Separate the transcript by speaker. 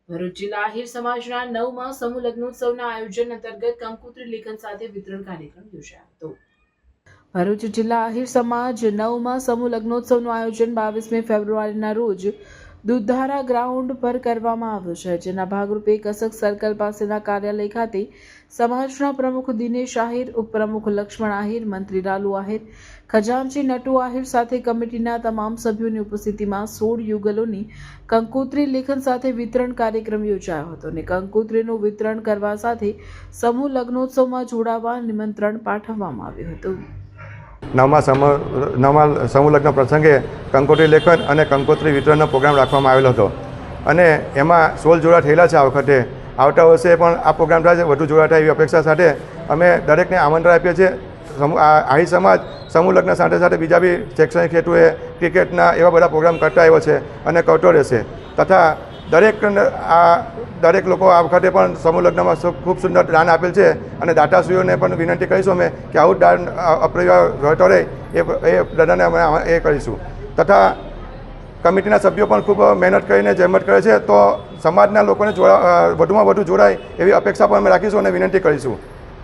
Speaker 1: ભરૂચ જિલ્લા આહિર સમાજના 9મા સમૂહ લગ્નોત્સવના આયોજન અંતર્ગત કંકોત્રી લેખન સાથે વિતરણ કાર્યક્રમ યોજાયો હતો। ભરૂચ જિલ્લા આહિર સમાજ 9મા સમૂહ લગ્નોત્સવનું આયોજન 22મી ફેબ્રુઆરીના રોજ દુધારા ગ્રાઉન્ડ પર કરવામાં આવ્યું છે, જેના ભાગરૂપે કસક સર્કલ પાસેના કાર્યાલય ખાતે સમાજના પ્રમુખ દિનેશ આહિર, ઉપપ્રમુખ લક્ષ્મણ આહિર, મંત્રી લાલુ આહિર, ખજાનચી નટુ આહિર સાથે કમિટીના તમામ સભ્યોની ઉપસ્થિતિમાં 16 યુગલોની કંકોત્રી લેખન સાથે વિતરણ કાર્યક્રમ યોજાયો હતો અને કંકોત્રીનું વિતરણ કરવા સાથે સમૂહ લગ્નોત્સવમાં જોડાવા નિમંત્રણ પાઠવવામાં આવ્યું હતું।
Speaker 2: નવમા સમૂહ લગ્ન પ્રસંગે કંકોત્રી લેખન અને કંકોત્રી વિતરણનો પ્રોગ્રામ રાખવામાં આવેલો હતો અને એમાં 16 જોડા થયેલા છે। આ વખતે આવતા વર્ષે પણ આ પ્રોગ્રામ થાય, વધુ જોડા થાય એવી અપેક્ષા સાથે અમે દરેકને આમંત્રણ આપીએ છીએ। આહિર સમાજ સમૂહ લગ્ન સાથે સાથે બીજા બી શૈક્ષણિક હેતુએ ક્રિકેટના એવા બધા પ્રોગ્રામ કરતા આવ્યો છે અને કરતો રહેશે તથા દરેક લોકો આ વખતે પણ સમૂહ લગ્નમાં ખૂબ સુંદર દાન આપેલ છે અને દાતાશ્રીઓને પણ વિનંતી કરીશું અમે કે આવું દાન અપ્રયોગ રહેતો રહે એ દાદાને અમે એ કરીશું તથા કમિટીના સભ્યો પણ ખૂબ મહેનત કરીને જહેમત કરે છે, તો સમાજના લોકોને વધુમાં વધુ જોડાય એવી અપેક્ષા પણ અમે રાખીશું અને વિનંતી કરીશું।